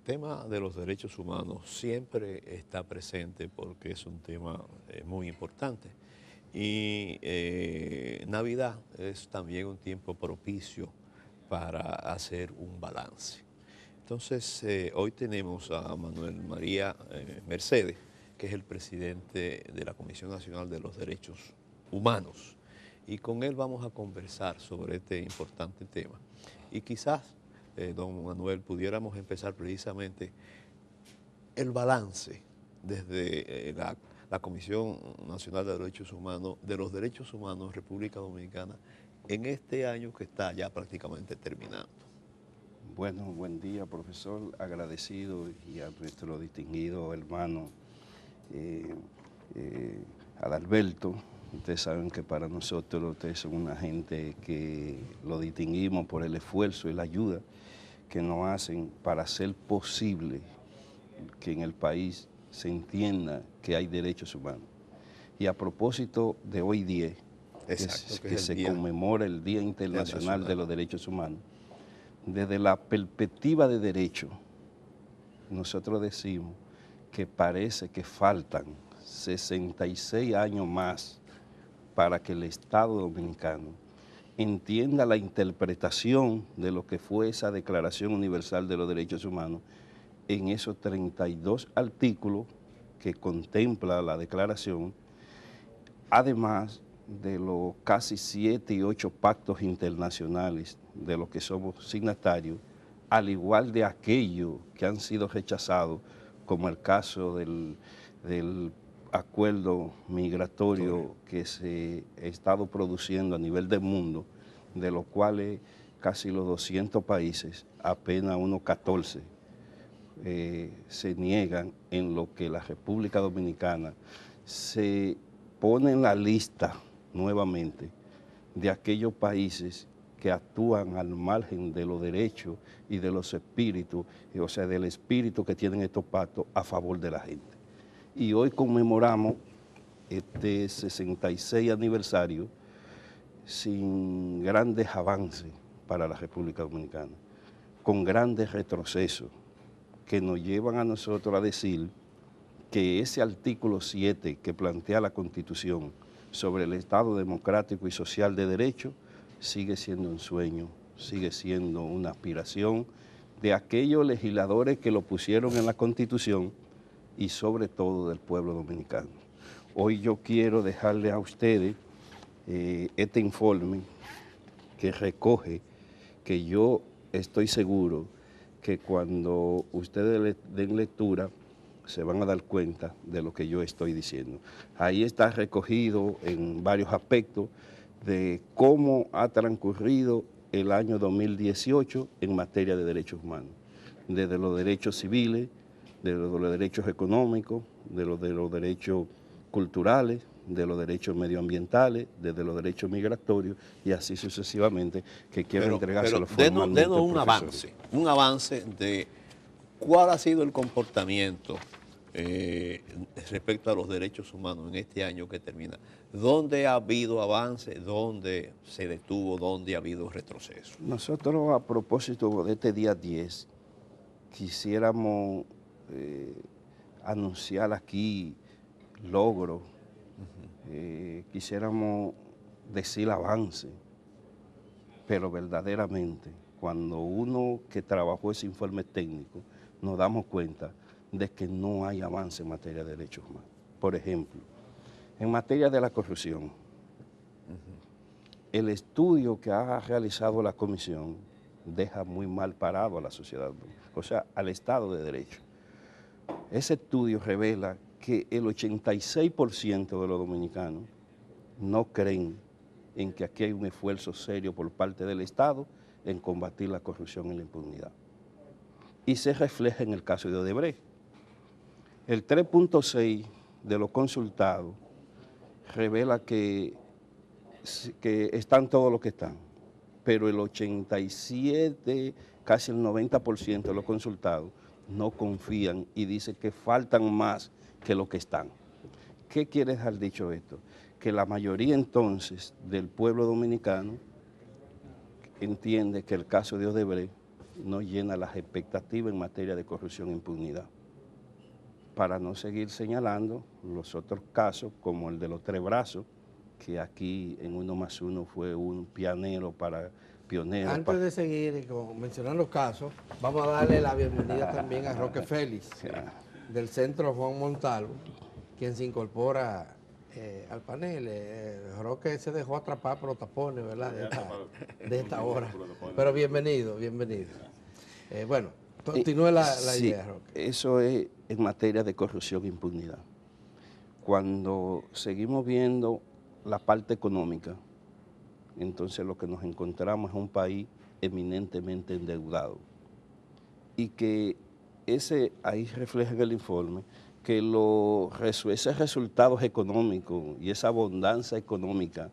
tema de los derechos humanos siempre está presente porque es un tema muy importante. Y Navidad es también un tiempo propicio para hacer un balance. Entonces, hoy tenemos a Manuel María Mercedes, que es el presidente de la Comisión Nacional de los Derechos Humanos. Y con él vamos a conversar sobre este importante tema. Y quizás, don Manuel, pudiéramos empezar precisamente el balance desde la Comisión Nacional de Derechos Humanos, de los Derechos Humanos República Dominicana, en este año que está ya prácticamente terminando. Bueno, buen día, profesor. Agradecido y a nuestro distinguido hermano eh, Adalberto. Ustedes saben que para nosotros ustedes son una gente que lo distinguimos por el esfuerzo y la ayuda que nos hacen para hacer posible que en el país se entienda que hay derechos humanos. Y a propósito de hoy 10, Exacto, que es el se Día conmemora el Día Internacional de Internacional. los Derechos Humanos, desde la perspectiva de derecho, nosotros decimos que parece que faltan 66 años más para que el Estado Dominicano entienda la interpretación de lo que fue esa Declaración Universal de los Derechos Humanos en esos 32 artículos que contempla la declaración, además de los casi 7 y 8 pactos internacionales de los que somos signatarios, al igual de aquellos que han sido rechazados, como el caso del acuerdo migratorio que se ha estado produciendo a nivel del mundo, de los cuales casi los 200 países, apenas unos 14, se niegan, en lo que la República Dominicana se pone en la lista nuevamente de aquellos países que actúan al margen de los derechos y de los espíritus, o sea, del espíritu que tienen estos pactos a favor de la gente. Y hoy conmemoramos este 66 aniversario sin grandes avances para la República Dominicana, con grandes retrocesos que nos llevan a nosotros a decir que ese artículo 7 que plantea la Constitución sobre el Estado democrático y social de derecho sigue siendo un sueño, sigue siendo una aspiración de aquellos legisladores que lo pusieron en la Constitución y sobre todo del pueblo dominicano. Hoy yo quiero dejarle a ustedes este informe que recoge, que yo estoy seguro que cuando ustedes le den lectura se van a dar cuenta de lo que yo estoy diciendo. Ahí está recogido en varios aspectos de cómo ha transcurrido el año 2018 en materia de derechos humanos, desde los derechos civiles, de los derechos económicos, de los derechos culturales, de los derechos medioambientales, desde los derechos migratorios y así sucesivamente, que quiero entregárselo formalmente Denos al profesor. un avance de cuál ha sido el comportamiento respecto a los derechos humanos en este año que termina. ¿Dónde ha habido avance? ¿Dónde se detuvo? ¿Dónde ha habido retroceso? Nosotros, a propósito de este día 10, quisiéramos anunciar aquí logros, quisiéramos decir avance, pero verdaderamente cuando uno que trabajó ese informe técnico nos damos cuenta de que no hay avance en materia de derechos humanos. Por ejemplo, en materia de la corrupción, el estudio que ha realizado la comisión deja muy mal parado a la sociedad, o sea, al Estado de Derecho. Ese estudio revela que el 86% de los dominicanos no creen en que aquí hay un esfuerzo serio por parte del Estado en combatir la corrupción y la impunidad. Y se refleja en el caso de Odebrecht. El 3.6 de los consultados revela que están todos los que están, pero el 87, casi el 90% de los consultados no confían y dicen que faltan más que los que están. ¿Qué quiere dejar dicho esto? Que la mayoría entonces del pueblo dominicano entiende que el caso de Odebrecht no llena las expectativas en materia de corrupción e impunidad. Para no seguir señalando los otros casos, como el de los tres brazos, que aquí en 1+1 fue un pionero. Antes de seguir mencionando los casos, vamos a darle la bienvenida también a Roque Félix, del Centro Juan Montalvo, quien se incorpora al panel. Roque se dejó atrapar por los tapones, ¿verdad? De esta hora. Pero bienvenido, bienvenido. Bueno, continúe la sí, idea, Roque. Eso es en materia de corrupción e impunidad. Cuando seguimos viendo la parte económica, entonces lo que nos encontramos es un país eminentemente endeudado. Y que ahí refleja en el informe que esos resultados económicos y esa abundancia económica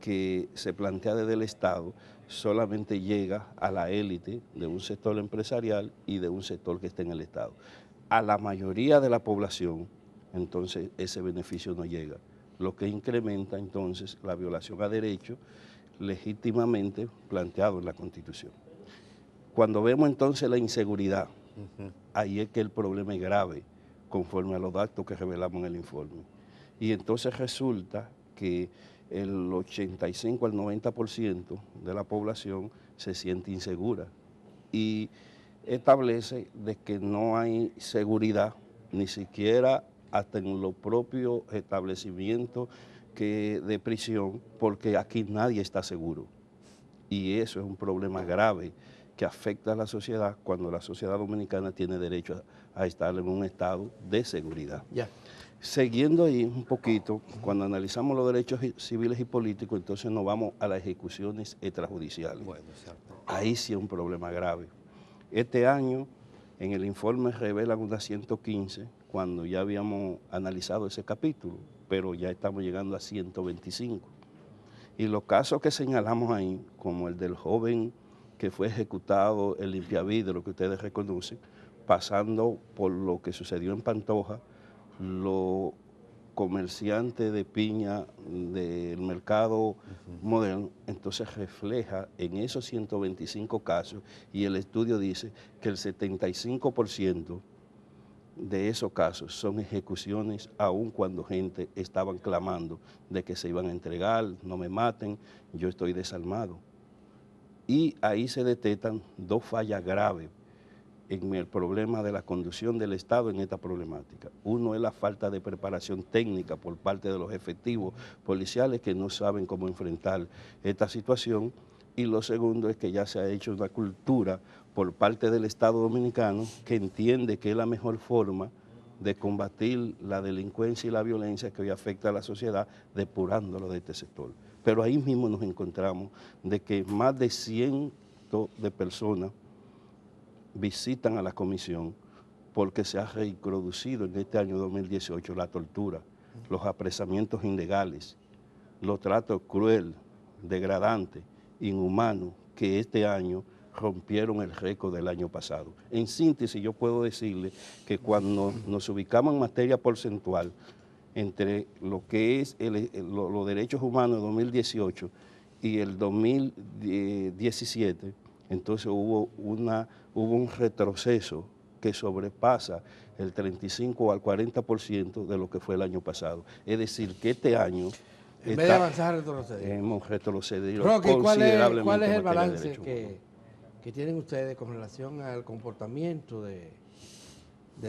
que se plantea desde el Estado solamente llega a la élite de un sector empresarial y de un sector que está en el Estado. A la mayoría de la población, entonces, ese beneficio no llega, lo que incrementa entonces la violación a derechos legítimamente planteados en la Constitución. Cuando vemos entonces la inseguridad, ahí es que el problema es grave, conforme a los datos que revelamos en el informe. Y entonces resulta que el 85 al 90% de la población se siente insegura y establece de que no hay seguridad ni siquiera hasta en los propios establecimientos de prisión, porque aquí nadie está seguro. Y eso es un problema grave que afecta a la sociedad cuando la sociedad dominicana tiene derecho a estar en un estado de seguridad. Ya. Siguiendo ahí un poquito, cuando analizamos los derechos civiles y políticos, entonces nos vamos a las ejecuciones extrajudiciales. Bueno, exacto. Ahí sí es un problema grave. Este año, en el informe revelan unas 115, cuando ya habíamos analizado ese capítulo, pero ya estamos llegando a 125. Y los casos que señalamos ahí, como el del joven que fue ejecutado, el limpiavidrio que ustedes reconocen, pasando por lo que sucedió en Pantoja, los comerciantes de piña del mercado moderno, entonces refleja en esos 125 casos, y el estudio dice que el 75% de esos casos son ejecuciones, aun cuando gente estaban clamando de que se iban a entregar, no me maten, yo estoy desarmado. Y ahí se detectan dos fallas graves en el problema de la conducción del Estado en esta problemática. Uno es la falta de preparación técnica por parte de los efectivos policiales que no saben cómo enfrentar esta situación, y lo segundo es que ya se ha hecho una cultura por parte del Estado dominicano que entiende que es la mejor forma de combatir la delincuencia y la violencia que hoy afecta a la sociedad, depurándolo de este sector. Pero ahí mismo nos encontramos de que más de 100 de personas visitan a la comisión porque se ha reintroducido en este año 2018 la tortura, los apresamientos ilegales, los tratos crueles, degradantes, inhumanos, que este año rompieron el récord del año pasado. En síntesis, yo puedo decirle que cuando nos ubicamos en materia porcentual entre lo que es los derechos humanos de 2018 y el 2017, entonces hubo un retroceso que sobrepasa el 35 al 40% de lo que fue el año pasado. Es decir, que este año en vez de avanzar, retroceder. Hemos retrocedido Roque, considerablemente. ¿cuál es el en materia de balance derechos humanos. que tienen ustedes con relación al comportamiento de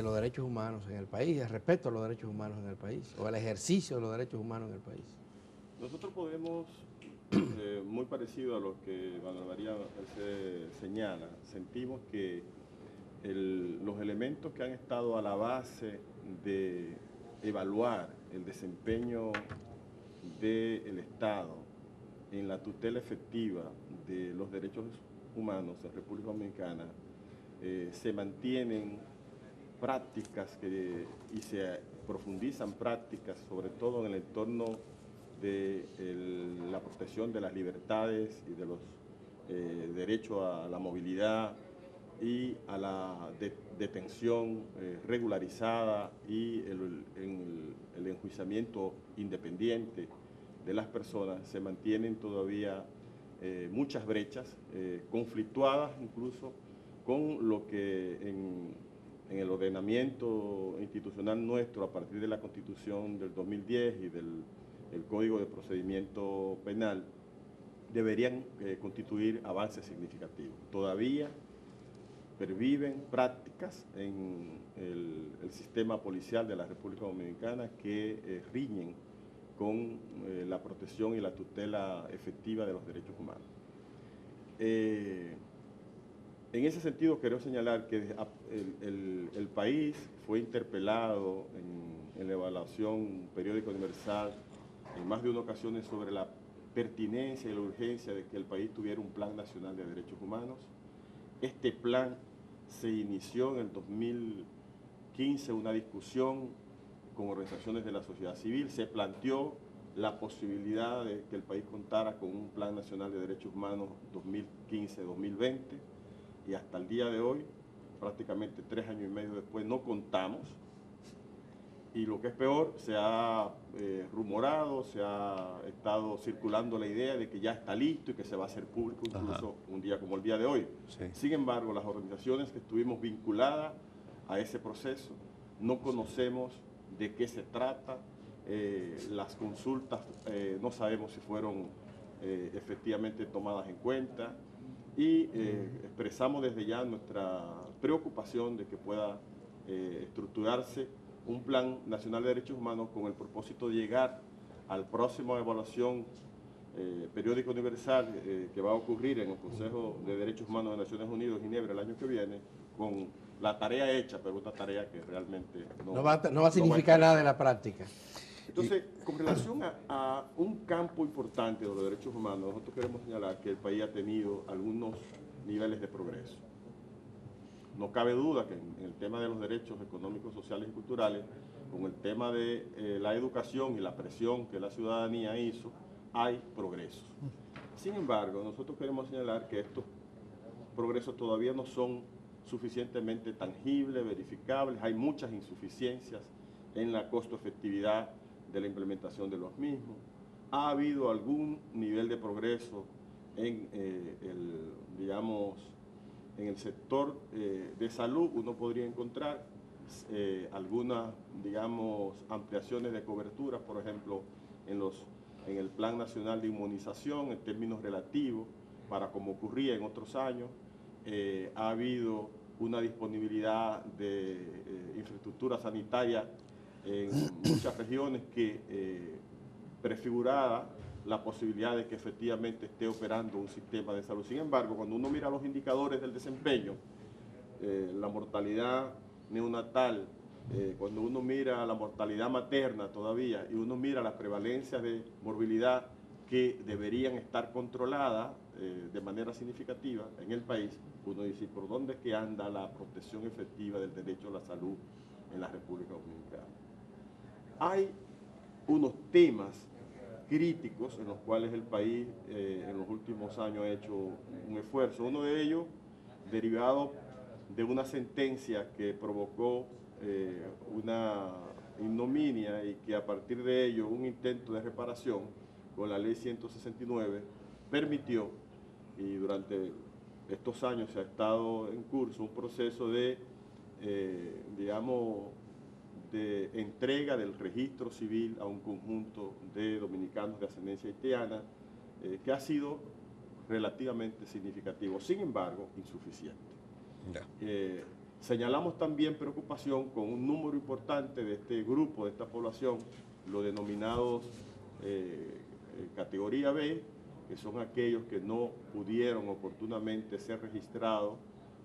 los derechos humanos en el país, al respeto a los derechos humanos en el país, o al ejercicio de los derechos humanos en el país? Nosotros podemos, muy parecido a lo que Manuel María se señala, sentimos que los elementos que han estado a la base de evaluar el desempeño del Estado en la tutela efectiva de los derechos humanos en República Dominicana se mantienen prácticas y se profundizan prácticas, sobre todo en el entorno de la protección de las libertades y de los derechos a la movilidad y a la detención regularizada y el enjuiciamiento independiente de las personas. Se mantienen todavía muchas brechas, conflictuadas incluso con lo que en el ordenamiento institucional nuestro, a partir de la Constitución del 2010 y del Código de Procedimiento Penal, deberían constituir avances significativos. Todavía perviven prácticas en el sistema policial de la República Dominicana que riñen con la protección y la tutela efectiva de los derechos humanos. En ese sentido, quiero señalar que el país fue interpelado en la evaluación periódica universal en más de una ocasión sobre la pertinencia y la urgencia de que el país tuviera un plan nacional de derechos humanos. Este plan se inició en el 2015 una discusión con organizaciones de la sociedad civil, se planteó la posibilidad de que el país contara con un plan nacional de derechos humanos 2015-2020 y hasta el día de hoy, prácticamente 3 años y medio después, no contamos. Y lo que es peor, se ha rumorado, se ha estado circulando la idea de que ya está listo y que se va a hacer público incluso un día como el día de hoy. Sí. Sin embargo, las organizaciones que estuvimos vinculadas a ese proceso no conocemos de qué se trata, las consultas no sabemos si fueron efectivamente tomadas en cuenta y expresamos desde ya nuestra preocupación de que pueda estructurarse un Plan Nacional de Derechos Humanos con el propósito de llegar al próximo evaluación periódica universal que va a ocurrir en el Consejo de Derechos Humanos de Naciones Unidas, Ginebra, el año que viene, con la tarea hecha, pero una tarea que realmente no va a significar nada en la práctica. Entonces, con relación a un campo importante de los derechos humanos, nosotros queremos señalar que el país ha tenido algunos niveles de progreso. No cabe duda que en el tema de los derechos económicos, sociales y culturales, con el tema de la educación y la presión que la ciudadanía hizo, hay progresos. Sin embargo, nosotros queremos señalar que estos progresos todavía no son suficientemente tangibles, verificables, hay muchas insuficiencias en la costo-efectividad de la implementación de los mismos. Ha habido algún nivel de progreso en en el sector de salud. Uno podría encontrar algunas, ampliaciones de cobertura, por ejemplo, en el Plan Nacional de Inmunización, en términos relativos, para como ocurría en otros años. Ha habido una disponibilidad de infraestructura sanitaria en muchas regiones que prefiguraba la posibilidad de que efectivamente esté operando un sistema de salud. Sin embargo, cuando uno mira los indicadores del desempeño, la mortalidad neonatal, cuando uno mira la mortalidad materna todavía y uno mira las prevalencias de morbilidad que deberían estar controladas de manera significativa en el país, uno dice, ¿por dónde es que anda la protección efectiva del derecho a la salud en la República Dominicana? Hay unos temas críticos en los cuales el país en los últimos años ha hecho un esfuerzo. Uno de ellos derivado de una sentencia que provocó una ignominia y que a partir de ello un intento de reparación con la ley 169 permitió, y durante estos años se ha estado en curso un proceso de, de entrega del registro civil a un conjunto de dominicanos de ascendencia haitiana, que ha sido relativamente significativo, sin embargo, insuficiente. Señalamos también preocupación con un número importante de este grupo, de esta población, los denominados categoría B, que son aquellos que no pudieron oportunamente ser registrados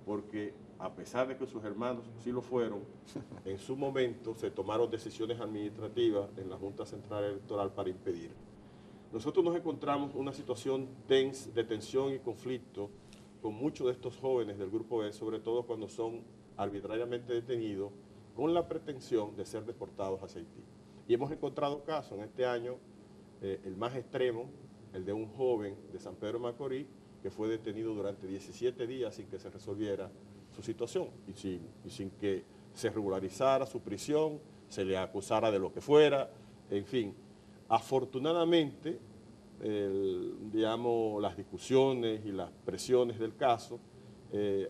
porque a pesar de que sus hermanos sí lo fueron, en su momento se tomaron decisiones administrativas en la Junta Central Electoral para impedir. Nosotros nos encontramos en una situación de tensión y conflicto con muchos de estos jóvenes del Grupo B, sobre todo cuando son arbitrariamente detenidos con la pretensión de ser deportados hacia Haití. Y hemos encontrado casos en este año, el más extremo, el de un joven de San Pedro de Macorís, que fue detenido durante 17 días sin que se resolviera su situación y sin que se regularizara su prisión, se le acusara de lo que fuera, en fin. Afortunadamente, las discusiones y las presiones del caso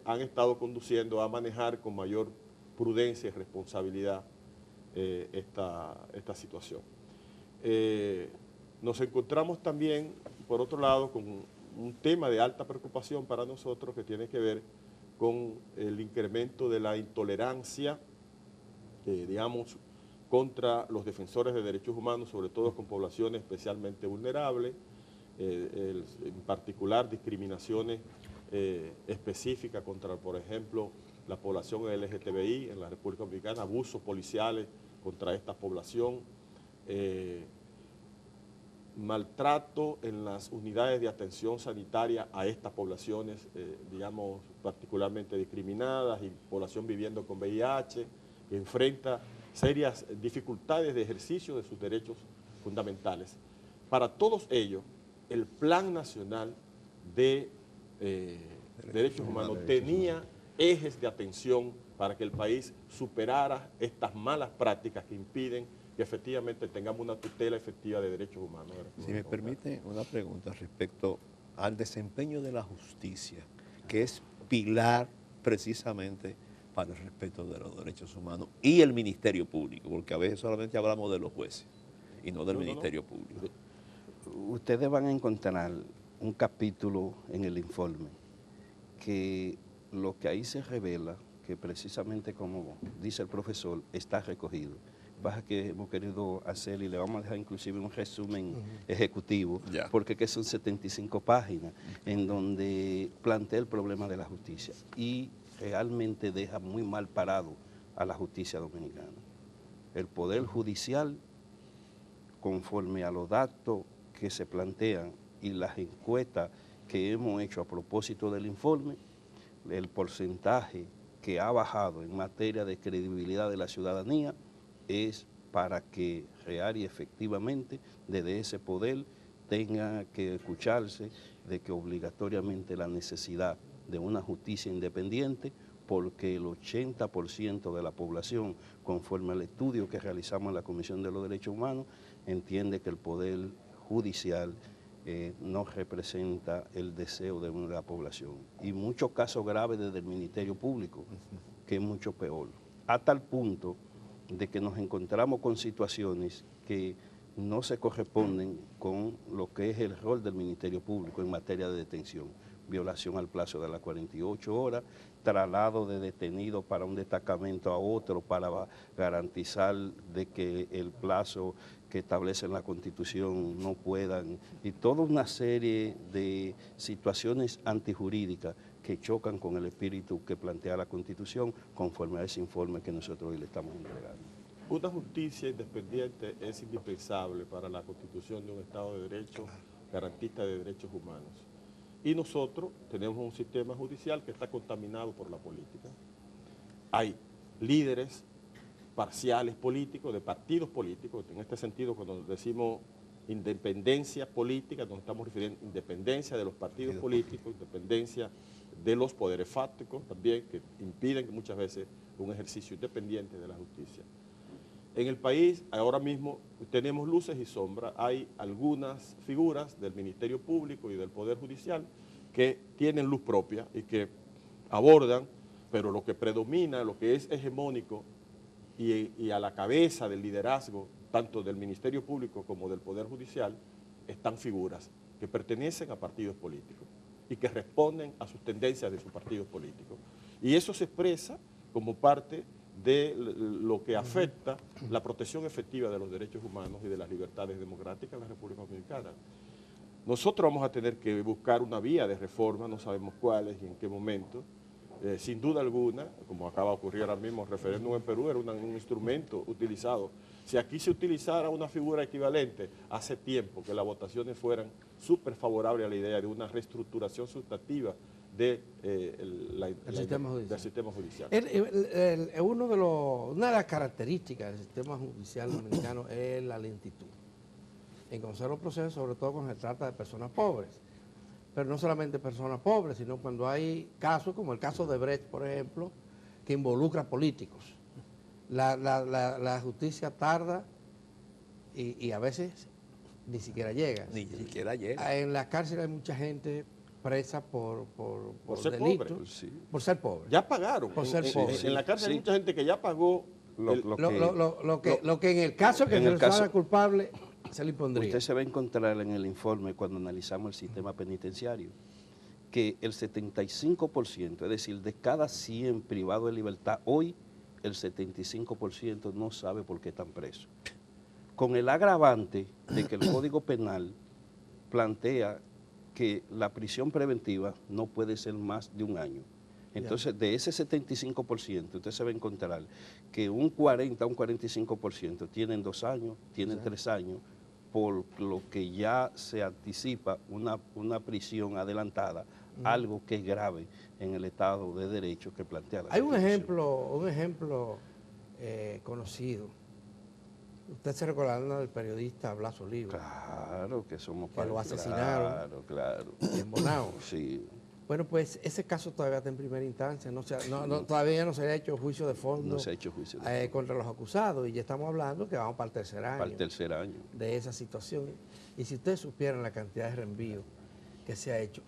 han estado conduciendo a manejar con mayor prudencia y responsabilidad esta situación. Nos encontramos también, por otro lado, con un tema de alta preocupación para nosotros que tiene que ver con el incremento de la intolerancia, digamos, contra los defensores de derechos humanos, sobre todo con poblaciones especialmente vulnerables, en particular discriminaciones específicas contra, por ejemplo, la población LGTBI en la República Dominicana, abusos policiales contra esta población, maltrato en las unidades de atención sanitaria a estas poblaciones, digamos, particularmente discriminadas, y población viviendo con VIH, que enfrenta serias dificultades de ejercicio de sus derechos fundamentales. Para todos ellos, el Plan Nacional de Derechos Humanos tenía ejes de atención para que el país superara estas malas prácticas que impiden que efectivamente tengamos una tutela efectiva de derechos humanos. Si me permite una pregunta respecto al desempeño de la justicia, que es pilar precisamente para el respeto de los derechos humanos, y el Ministerio Público, porque a veces solamente hablamos de los jueces y no del Ministerio Público. Ustedes van a encontrar un capítulo en el informe que lo que ahí se revela, que precisamente como dice el profesor, está recogido. Baja que hemos querido hacer, y le vamos a dejar inclusive un resumen ejecutivo, porque que son 75 páginas en donde plantea el problema de la justicia y realmente deja muy mal parado a la justicia dominicana. El Poder Judicial, conforme a los datos que se plantean y las encuestas que hemos hecho a propósito del informe, el porcentaje que ha bajado en materia de credibilidad de la ciudadanía es para que real y efectivamente desde ese poder tenga que escucharse de que obligatoriamente la necesidad de una justicia independiente, porque el 80% de la población, conforme al estudio que realizamos en la Comisión de los Derechos Humanos, entiende que el Poder Judicial no representa el deseo de la población. Y muchos casos graves desde el Ministerio Público, que es mucho peor. A tal punto de que nos encontramos con situaciones que no se corresponden con lo que es el rol del Ministerio Público en materia de detención. Violación al plazo de las 48 horas, traslado de detenidos para un destacamento a otro para garantizar de que el plazo que establece la Constitución no puedan, y toda una serie de situaciones antijurídicas que chocan con el espíritu que plantea la Constitución conforme a ese informe que nosotros hoy le estamos entregando. Una justicia independiente es indispensable para la constitución de un Estado de Derecho, garantista de derechos humanos. Y nosotros tenemos un sistema judicial que está contaminado por la política. Hay líderes parciales políticos, de partidos políticos, en este sentido cuando decimos independencia política, nos estamos refiriendo a independencia de los partidos políticos, independencia de los poderes fácticos también, que impiden muchas veces un ejercicio independiente de la justicia. En el país ahora mismo tenemos luces y sombras. Hay algunas figuras del Ministerio Público y del Poder Judicial que tienen luz propia y que abordan, pero lo que predomina, lo que es hegemónico y a la cabeza del liderazgo, tanto del Ministerio Público como del Poder Judicial, están figuras que pertenecen a partidos políticos y que responden a sus tendencias de sus partidos políticos. Y eso se expresa como parte de lo que afecta la protección efectiva de los derechos humanos y de las libertades democráticas en la República Dominicana. Nosotros vamos a tener que buscar una vía de reforma, no sabemos cuál es y en qué momento. Sin duda alguna, como acaba de ocurrir ahora mismo, el referéndum en Perú era un instrumento utilizado. Si aquí se utilizara una figura equivalente, hace tiempo que las votaciones fueran súper favorables a la idea de una reestructuración sustantiva del sistema judicial. Una de las características del sistema judicial dominicano es la lentitud en conocer los procesos, sobre todo cuando se trata de personas pobres. Pero no solamente personas pobres, sino cuando hay casos, como el caso de Brecht, por ejemplo, que involucra políticos. La justicia tarda y a veces ni siquiera llega. Ni siquiera llega. En la cárcel hay mucha gente presa por ser delito, pobre. Sí. por ser pobre. Ya pagaron. Por ser pobre. En la cárcel hay Sí. mucha gente que ya pagó. Lo que en el caso que en se el le caso- haga culpable se le impondría. Usted se va a encontrar en el informe cuando analizamos el sistema penitenciario que el 75%, es decir, de cada 100 privados de libertad, hoy el 75% no sabe por qué están presos. Con el agravante de que el Código Penal plantea que la prisión preventiva no puede ser más de un año. Entonces, de ese 75%, usted se va a encontrar que un 40 a un 45% tienen 2 años, tienen 3 años, por lo que ya se anticipa una prisión adelantada, algo que es grave en el Estado de Derecho que plantea la Hay un Constitución. ejemplo conocido. Usted se recordará del periodista Blas Oliva, Claro que somos que lo parte- asesinaron Claro. en Bonao. Sí. Bueno, pues ese caso todavía está en primera instancia, todavía no se ha hecho juicio de fondo No se ha hecho juicio de fondo. contra los acusados y ya estamos hablando que vamos para el tercer año, Para el tercer año. de esa situación. Y si ustedes supieran la cantidad de reenvíos que se ha hecho,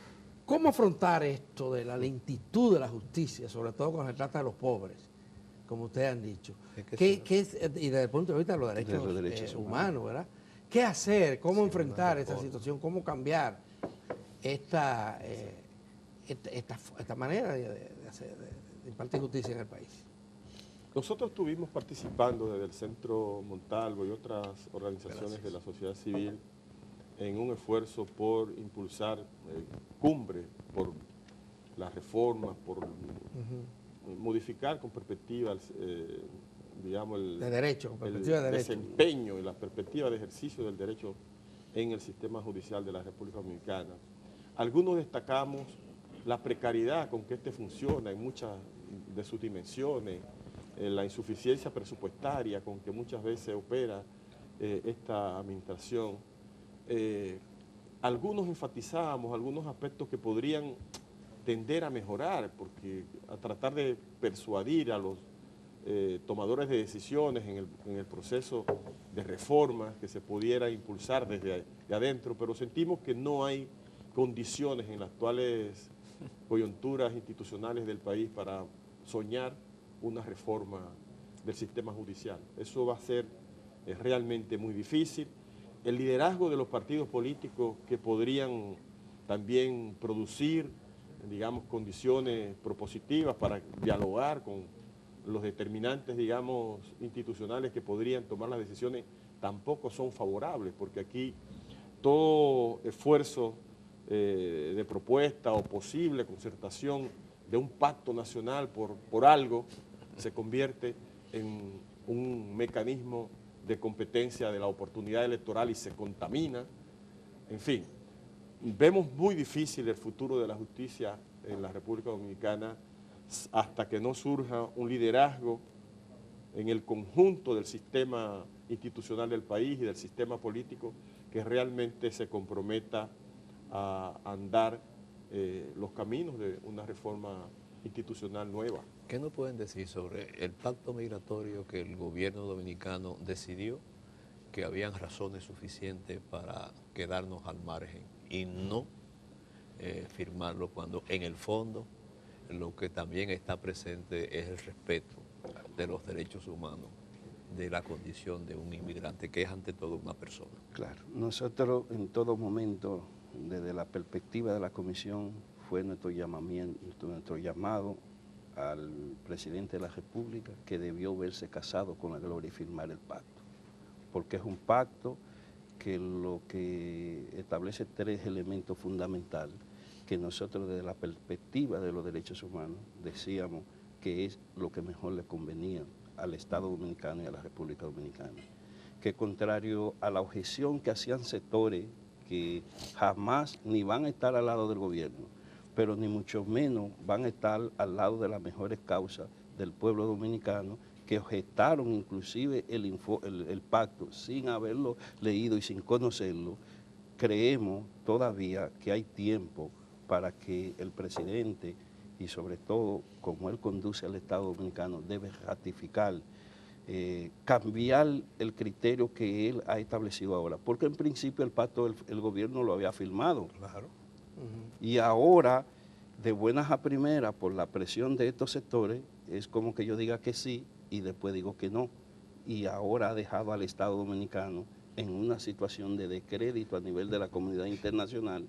¿cómo afrontar esto de la lentitud de la justicia, sobre todo cuando se trata de los pobres, como ustedes han dicho? Y desde el punto de vista de los derechos humanos, ¿verdad? ¿Qué hacer? ¿Cómo enfrentar esa situación? ¿Cómo cambiar esta manera de impartir justicia en el país? Nosotros estuvimos participando desde el Centro Montalvo y otras organizaciones de la sociedad civil en un esfuerzo por impulsar cumbre, por las reformas, por modificar con perspectiva, digamos, el desempeño y la perspectiva de ejercicio del derecho en el sistema judicial de la República Dominicana. Algunos destacamos la precariedad con que este funciona en muchas de sus dimensiones, la insuficiencia presupuestaria con que muchas veces opera esta administración. Algunos enfatizábamos algunos aspectos que podrían tender a mejorar, porque a tratar de persuadir a los tomadores de decisiones en el proceso de reforma que se pudiera impulsar desde adentro, pero sentimos que no hay condiciones en las actuales coyunturas institucionales del país para soñar una reforma del sistema judicial. Eso va a ser realmente muy difícil. El liderazgo de los partidos políticos que podrían también producir, digamos, condiciones propositivas para dialogar con los determinantes, digamos, institucionales que podrían tomar las decisiones, tampoco son favorables, porque aquí todo esfuerzo de propuesta o posible concertación de un pacto nacional por algo se convierte en un mecanismo de competencia de la oportunidad electoral y se contamina. En fin, vemos muy difícil el futuro de la justicia en la República Dominicana hasta que no surja un liderazgo en el conjunto del sistema institucional del país y del sistema político que realmente se comprometa a andar los caminos de una reforma institucional nueva. ¿Qué nos pueden decir sobre el pacto migratorio que el gobierno dominicano decidió que habían razones suficientes para quedarnos al margen y no firmarlo cuando en el fondo lo que también está presente es el respeto de los derechos humanos, de la condición de un inmigrante, que es ante todo una persona? Claro, nosotros en todo momento, desde la perspectiva de la comisión, fue nuestro llamado al presidente de la República que debió verse casado con la gloria y firmar el pacto, porque es un pacto que lo que establece 3 elementos fundamentales que nosotros desde la perspectiva de los derechos humanos decíamos que es lo que mejor le convenía al Estado Dominicano y a la República Dominicana, que contrario a la objeción que hacían sectores que jamás ni van a estar al lado del gobierno, pero ni mucho menos van a estar al lado de las mejores causas del pueblo dominicano, que objetaron inclusive el pacto sin haberlo leído y sin conocerlo, creemos todavía que hay tiempo para que el presidente, y sobre todo como él conduce al Estado Dominicano, debe ratificar, cambiar el criterio que él ha establecido ahora, porque en principio el pacto el gobierno lo había firmado. Claro. Y ahora, de buenas a primeras, por la presión de estos sectores, es como que yo diga que sí y después digo que no. Y ahora ha dejado al Estado Dominicano en una situación de descrédito a nivel de la comunidad internacional,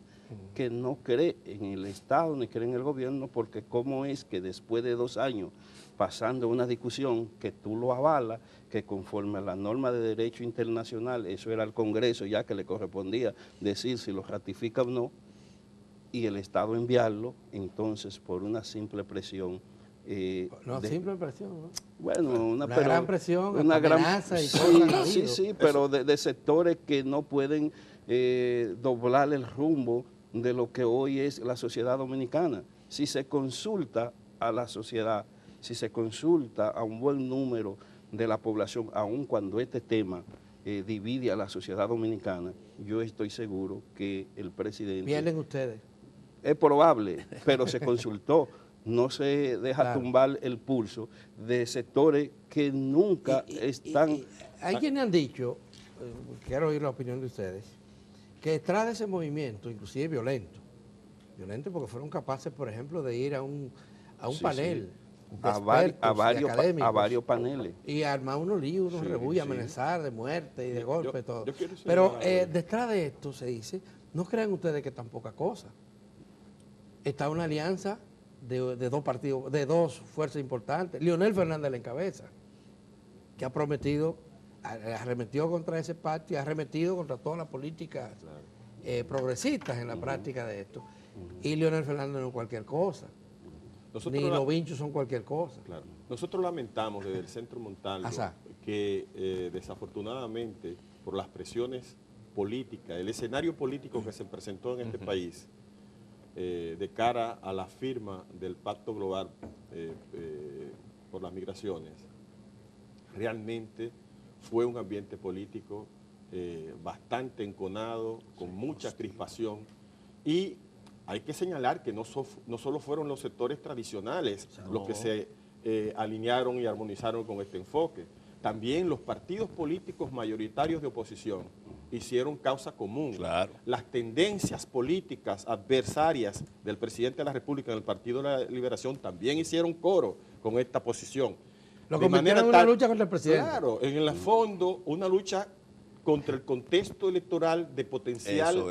que no cree en el Estado ni cree en el gobierno, porque cómo es que después de 2 años pasando una discusión que tú lo avalas, que conforme a la norma de derecho internacional, eso era al Congreso ya que le correspondía decir si lo ratifica o no, y el Estado enviarlo, entonces por una simple presión. Simple presión, ¿no? Bueno, una gran presión, una gran amenaza y cosas. Sí, pero de sectores que no pueden doblar el rumbo de lo que hoy es la sociedad dominicana. Si se consulta a la sociedad, si se consulta a un buen número de la población, aun cuando este tema divide a la sociedad dominicana, yo estoy seguro que el presidente... ¿Pierden ustedes? Es probable, pero se consultó. No se deja tumbar el pulso de sectores que nunca están... Hay quienes han dicho, quiero oír la opinión de ustedes, que detrás de ese movimiento, inclusive violento porque fueron capaces, por ejemplo, de ir a un panel a varios paneles. Y armar unos líos, unos rebullos, amenazar de muerte y de golpe, todo. Pero detrás de esto se dice, no crean ustedes que es tan poca cosa. Está una alianza de 2 partidos, de 2 fuerzas importantes. Leonel Fernández la encabeza, que ha prometido, arremetió contra ese pacto y ha arremetido contra todas las políticas progresistas en la práctica de esto. Y Leonel Fernández no es cualquier cosa. Ni los vinchos son cualquier cosa. Claro. Nosotros lamentamos desde el Centro Montalvo que desafortunadamente por las presiones políticas, el escenario político que se presentó en este país, de cara a la firma del Pacto Global por las Migraciones, realmente fue un ambiente político bastante enconado, con mucha crispación, y hay que señalar que no solo fueron los sectores tradicionales los que se alinearon y armonizaron con este enfoque, también los partidos políticos mayoritarios de oposición hicieron causa común. Claro. Las tendencias políticas adversarias del presidente de la República en el Partido de la Liberación también hicieron coro con esta posición. Lo convirtieron en una lucha contra el presidente. Claro, en el fondo una lucha contra el contexto electoral de potencial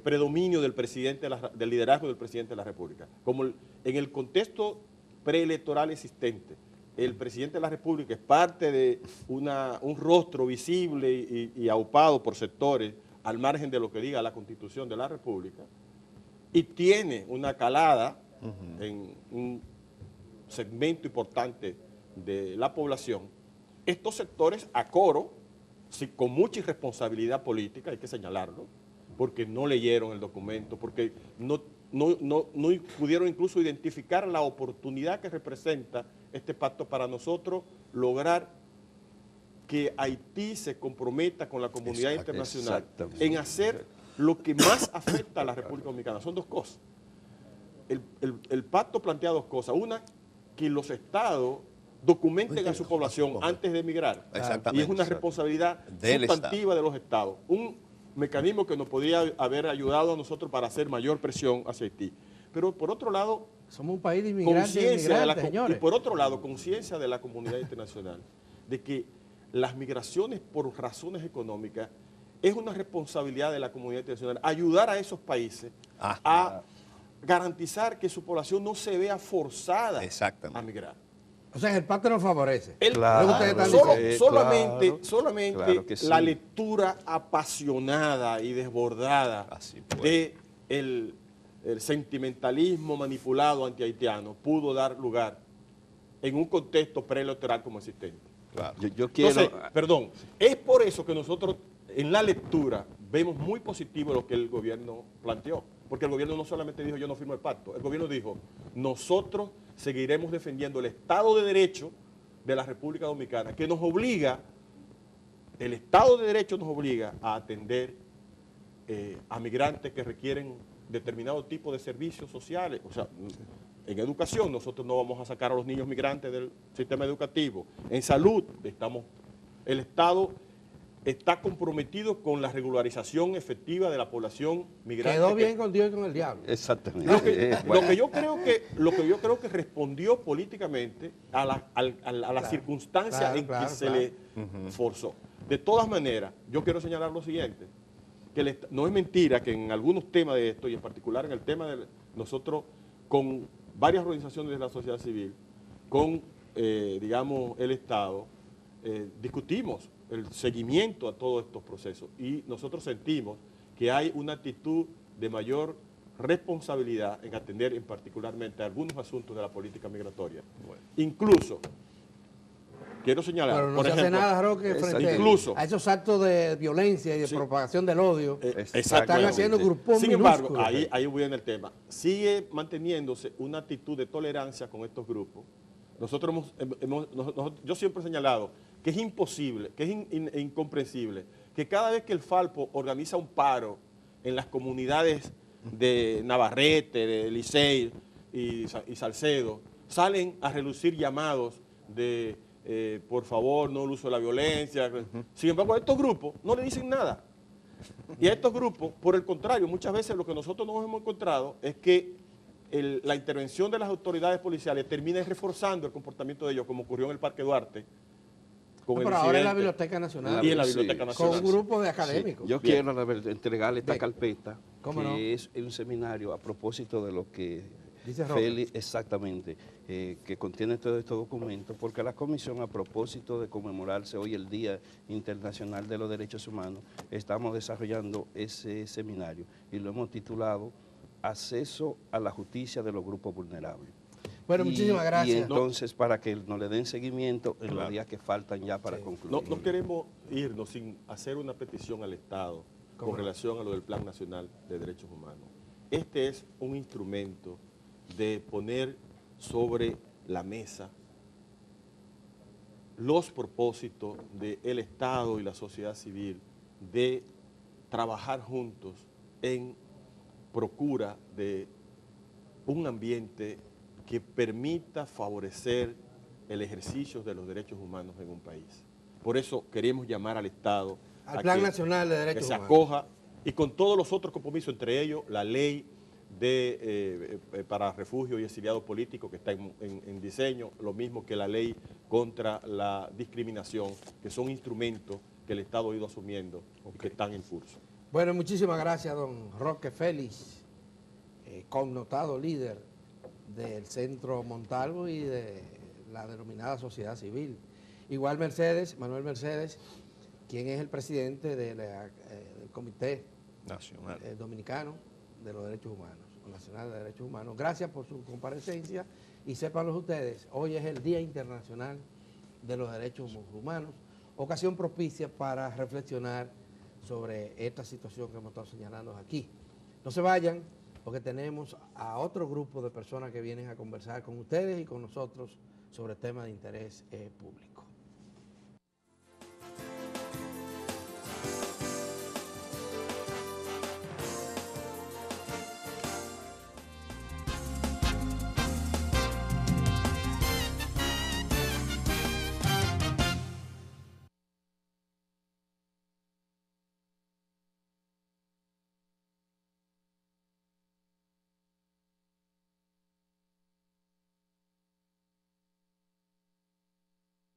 predominio del del liderazgo del presidente de la República. Como en el contexto preelectoral existente, el presidente de la República es parte de un rostro visible y aupado por sectores al margen de lo que diga la Constitución de la República, y tiene una calada en un segmento importante de la población. Estos sectores a coro, con mucha irresponsabilidad política, hay que señalarlo, porque no leyeron el documento, porque no pudieron incluso identificar la oportunidad que representa este pacto para nosotros lograr que Haití se comprometa con la comunidad internacional en hacer lo que más afecta a la República Dominicana. Son 2 cosas. El pacto plantea 2 cosas. Una, que los estados documenten a su población antes de emigrar. Y es una responsabilidad sustantiva de los estados. Un mecanismo que nos podría haber ayudado a nosotros para hacer mayor presión hacia Haití. Pero por otro lado, somos un país de inmigrantes, señores. Y por otro lado, conciencia de la comunidad internacional de que las migraciones por razones económicas es una responsabilidad de la comunidad internacional ayudar a esos países a garantizar que su población no se vea forzada a migrar. O sea, el pacto nos favorece. Solamente la lectura apasionada y desbordada de el sentimentalismo manipulado antihaitiano pudo dar lugar en un contexto preelectoral como existente. Claro. Entonces, perdón, es por eso que nosotros en la lectura vemos muy positivo lo que el gobierno planteó, porque el gobierno no solamente dijo yo no firmo el pacto, el gobierno dijo nosotros seguiremos defendiendo el Estado de Derecho de la República Dominicana, que nos obliga, el Estado de Derecho nos obliga a atender a migrantes que requieren determinado tipo de servicios sociales. O sea, en educación nosotros no vamos a sacar a los niños migrantes del sistema educativo. En salud el Estado está comprometido con la regularización efectiva de la población migrante. Quedó bien con Dios y con el diablo. Exactamente. Lo que yo creo que respondió políticamente a la circunstancia en que se le forzó. De todas maneras, yo quiero señalar lo siguiente, que no es mentira que en algunos temas de esto, y en particular en el tema de nosotros, con varias organizaciones de la sociedad civil, con, digamos, el Estado, discutimos el seguimiento a todos estos procesos y nosotros sentimos que hay una actitud de mayor responsabilidad en atender en particularmente algunos asuntos de la política migratoria. Bueno. Incluso, quiero señalar, pero no por se ejemplo, hace nada, Roque, frente incluso, a esos actos de violencia y de propagación del odio. Están haciendo grupos Sin embargo, minúsculos. ahí viene el tema. Sigue manteniéndose una actitud de tolerancia con estos grupos. Nosotros yo siempre he señalado que es imposible, que es incomprensible, que cada vez que el Falpo organiza un paro en las comunidades de Navarrete, de Licey y Salcedo, salen a relucir llamados de por favor, no el uso de la violencia. Sin embargo, a estos grupos no le dicen nada. Y a estos grupos, por el contrario, muchas veces lo que nosotros nos hemos encontrado es que la intervención de las autoridades policiales termina reforzando el comportamiento de ellos, como ocurrió en el Parque Duarte. Pero ahora en la Biblioteca Nacional. Y en la Biblioteca Nacional. Con un grupo de académicos. Sí. Yo quiero entregarle esta carpeta, que es un seminario a propósito de lo que dice Félix, exactamente, que contiene todos estos documentos, porque la Comisión, a propósito de conmemorarse hoy el Día Internacional de los Derechos Humanos, estamos desarrollando ese seminario y lo hemos titulado Acceso a la Justicia de los Grupos Vulnerables. Bueno, muchísimas gracias. Y entonces, para que nos le den seguimiento en los días que faltan ya para concluir. No queremos irnos sin hacer una petición al Estado con relación a lo del Plan Nacional de Derechos Humanos. Este es un instrumento de poner sobre la mesa los propósitos del Estado y la sociedad civil de trabajar juntos en procura de un ambiente que permita favorecer el ejercicio de los derechos humanos en un país. Por eso queremos llamar al Estado al Plan Nacional de Derechos Humanos, que se acoja y con todos los otros compromisos, entre ellos la ley para refugios y exiliados políticos que está en diseño, lo mismo que la ley contra la discriminación, que son instrumentos que el Estado ha ido asumiendo y que están en curso. Bueno, muchísimas gracias, don Roque Félix, connotado líder del Centro Montalvo y de la denominada sociedad civil. Igual Manuel Mercedes, quien es el presidente del Comité Nacional Dominicano de los Derechos Humanos, Nacional de Derechos Humanos. Gracias por su comparecencia y sépanlo ustedes, hoy es el Día Internacional de los Derechos Humanos, ocasión propicia para reflexionar sobre esta situación que hemos estado señalando aquí. No se vayan, porque tenemos a otro grupo de personas que vienen a conversar con ustedes y con nosotros sobre temas de interés público.